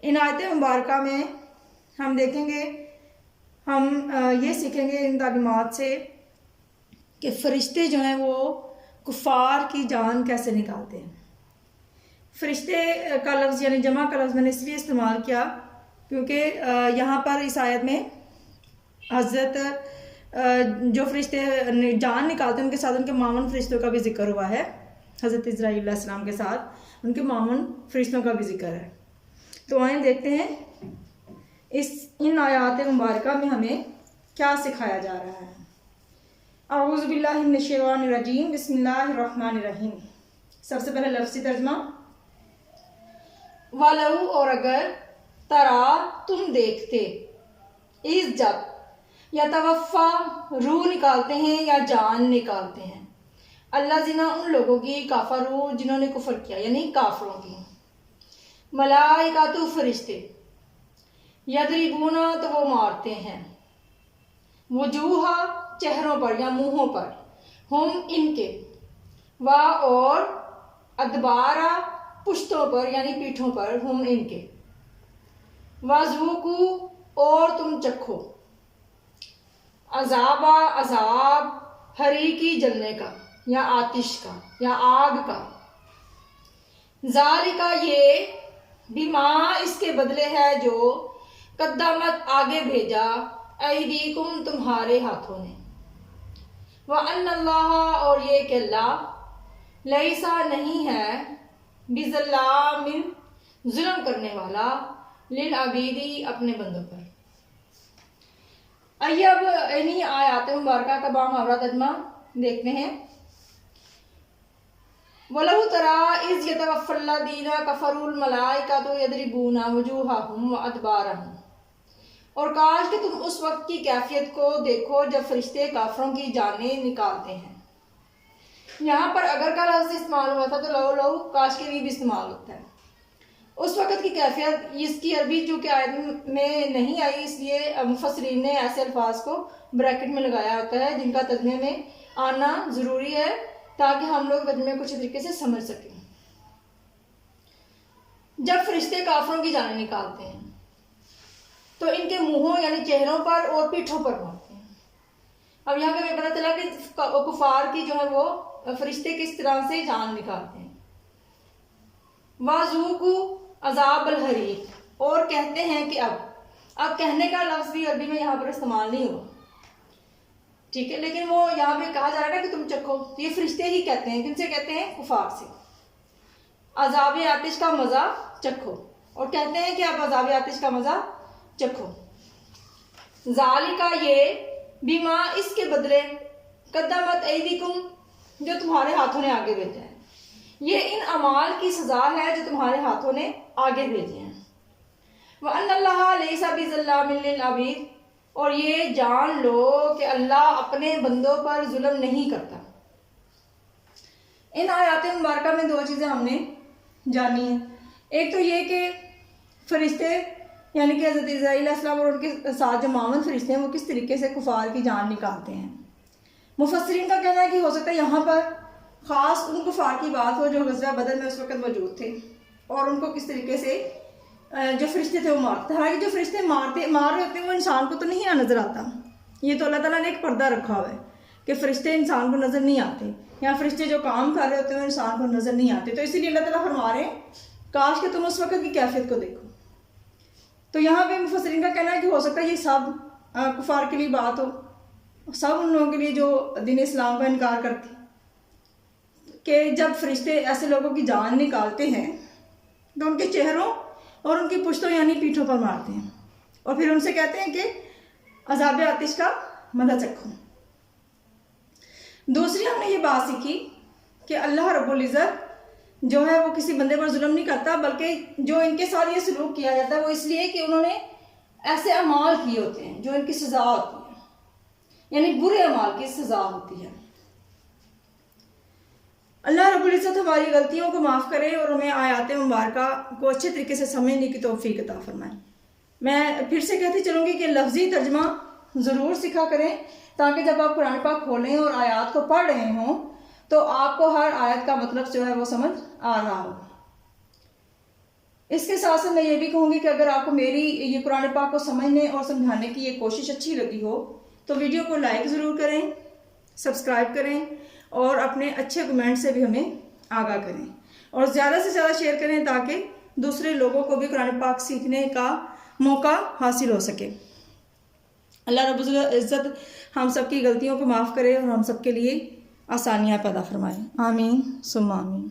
ان آیت مبارکہ میں ہم دیکھیں گے، ہم یہ سیکھیں گے ان تعلیمات سے کہ فرشتے جو ہیں وہ کفار کی جان کیسے نکالتے ہیں۔ فرشتے کا لفظ یعنی جمع کا لفظ میں نے اس لیے استعمال کیا کیونکہ یہاں پر اس آیت میں حضرت جو فرشتے جان نکالتے ہیں ان کے ساتھ ان کے معاون فرشتوں کا بھی ذکر ہوا ہے۔ حضرت اسرائیل علیہ السلام کے ساتھ ان کے معاون فرشتوں کا بھی ذکر ہے۔ تو آئیں دیکھتے ہیں ان آیات مبارکہ میں ہمیں کیا سکھایا جا رہا ہے۔ اعوذ باللہ من الشیطان الرجیم، بسم اللہ الرحمن الرحیم۔ سب سے پہلے لفظی ترجمہ، وَلَوْ اور اگر، ترا تم دیکھتے، اس جب، یتوفا روح نکالتے ہیں یا جان نکالتے ہیں، اللہ زنا ان لوگوں کی، کافرو جنہوں نے کفر کیا یعنی کافروں کی، ملائکاتو فرشتے، یضربونا تو وہ مارتے ہیں، وجوہا چہروں پر یا منہوں پر، ہم ان کے، وا اور، ادبارا پشتوں پر یعنی پیٹھوں پر، ہم ان کے، وذوقو اور تم چکھو، عذابا عذاب، حریقی جلنے کا یا آتش کا یا آگ کا، ذالکا یہ، بما اس کے بدلے ہے جو، قدمت آگے بھیجا، ایدیکم تمہارے ہاتھوں نے، وَأَنَّ اللَّهَ اور یہ کہ اللہ، لیسا نہیں ہے، بظلام ظلم کرنے والا، للعبیدی اپنے بندوں پر۔ آئیے اب انہی آیات مبارکہ کا بامحاورہ ترجمہ دیکھتے ہیں۔ وَلَوْ تَرَىٰ إِذْ يَتَوَفَّى الَّذِينَ كَفَرُوا الْمَلَائِكَةُ يَضْرِبُونَ وُجُوهَهُمْ وَأَدْبَارَهُمْ، اور کاش کہ تم اس وقت کی کیفیت کو دیکھو جب فرشتے کافروں کی جانیں نکالتے ہیں۔ یہاں پر اگر کا لفظ استعمال ہوا تھا تو لو لو کاش کے لیے بھی استعمال ہوتا ہے۔ اس وقت کی کیفیت، اس کی عربی جو کہ آیت میں نہیں آئی، اس لیے مفسرین نے ایسے الفاظ کو بریکٹ میں لگایا ہوتا ہے جن کا ترجمے میں آنا ضروری ہے تاکہ ہم لوگ ترجمے کو اچھے طریقے سے سمجھ سکیں۔ جب فرشتے کافروں کی جانیں نکالتے ہیں تو ان کے منہوں یعنی چہروں پر اور پیٹھوں پر مارتے ہیں۔ اب یہاں پہ پتہ چلا کہ کفار کی جو ہے وہ فرشتے کس طرح سے جان نکالتے ہیں۔ وَذُوقُوا عذاب الحریق، اور کہتے ہیں کہ اب کہنے کا لفظ بھی عربی میں یہاں پر استعمال نہیں ہوا، ٹھیک ہے، لیکن وہ یہاں پہ کہا جا رہا ہے کہ تم چکھو، تو یہ فرشتے ہی کہتے ہیں، کن سے کہتے ہیں؟ کفار سے۔ عذاب آتش کا مزہ چکھو، اور کہتے ہیں کہ اب عذاب آتش کا مزہ چکھو۔ ذالکا یہ، بما اس کے بدلے، قدمت ایدیکم جو تمہارے ہاتھوں نے آگے بھیجا ہے، یہ ان اعمال کی سزا ہے جو تمہارے ہاتھوں نے آگے بھیجے ہیں۔ وَأَنَّ اللَّهَ لَيْسَ بِظَلَّامٍ لِّلْعَبِيدِ، اور یہ جان لو کہ اللہ اپنے بندوں پر ظلم نہیں کرتا۔ ان آیات مبارکہ میں دو چیزیں ہم نے جانی ہیں۔ ایک تو یہ کہ فرشتے یعنی کہ حضرت اسرائیل علیہ السلام اور ان کے ساتھ جو معاون فرشتے ہیں وہ کس طریقے سے کفار کی جان نکالتے ہیں۔ مفسرین کا کہنا ہے کہ ہو سکتا ہے یہاں پر خاص ان کفار کی بات ہو جو غزوہ بدر میں اس وقت موجود تھے اور ان کو کس طریقے سے جو فرشتے تھے وہ مارتے ہیں۔ حالانکہ جو فرشتے مار رہے ہوتے ہیں وہ انسان کو تو نہیں نظر آتا، یہ تو اللہ تعالیٰ نے ایک پردہ رکھا ہوا ہے کہ فرشتے انسان کو نظر نہیں آتے، یا فرشتے جو کام کر رہے ہوتے ہیں وہ انسان کو نظر نہیں آتے، تو اسی لیے اللہ تعالیٰ فرما رہے ہیں کاش کہ تم اس وقت کی کیفیت کو دیکھو۔ تو یہاں پہ مفسرین کا کہنا ہے کہ ہو سکتا ہے یہ سب کفار کے لیے بات ہو، سب ان لوگوں کے لیے جو دین اسلام کا انکار کرتے کہ جب فرشتے ایسے لوگوں کی جان نکالتے ہیں تو ان کے چہروں اور ان کی پشتوں یعنی پیٹھوں پر مارتے ہیں اور پھر ان سے کہتے ہیں کہ عذاب آتش کا مزہ چکھو۔ دوسری ہم نے یہ بات سیکھی کہ اللہ رب العزت جو ہے وہ کسی بندے پر ظلم نہیں کرتا، بلکہ جو ان کے ساتھ یہ سلوک کیا جاتا ہے وہ اس لیے کہ انہوں نے ایسے اعمال کیے ہوتے ہیں جو ان کی سزا ہوتی ہے، یعنی برے اعمال کی سزا ہوتی ہے۔ اللہ رب العزت ہماری غلطیوں کو معاف کرے اور ہمیں آیات مبارکہ کو اچھے طریقے سے سمجھنے کی توفیق عطا فرمائے۔ میں پھر سے کہتی چلوں گی کہ لفظی ترجمہ ضرور سیکھا کریں تاکہ جب آپ قرآن پاک کھولیں اور آیات کو پڑھ رہے ہوں تو آپ کو ہر آیت کا مطلب جو ہے وہ سمجھ آ رہا ہو۔ اس کے ساتھ ساتھ میں یہ بھی کہوں گی کہ اگر آپ کو میری یہ قرآن پاک کو سمجھنے اور سمجھانے کی یہ کوشش اچھی لگی ہو تو ویڈیو کو لائک ضرور کریں، سبسکرائب کریں اور اپنے اچھے کمنٹ سے بھی ہمیں آگاہ کریں اور زیادہ سے زیادہ شیئر کریں تاکہ دوسرے لوگوں کو بھی قرآن پاک سیکھنے کا موقع حاصل ہو سکے۔ اللہ رب العزت ہم سب کی غلطیوں کو معاف کرے اور ہم سب کے لیے آسانیاں پیدا فرمائے۔ آمین ثم آمین۔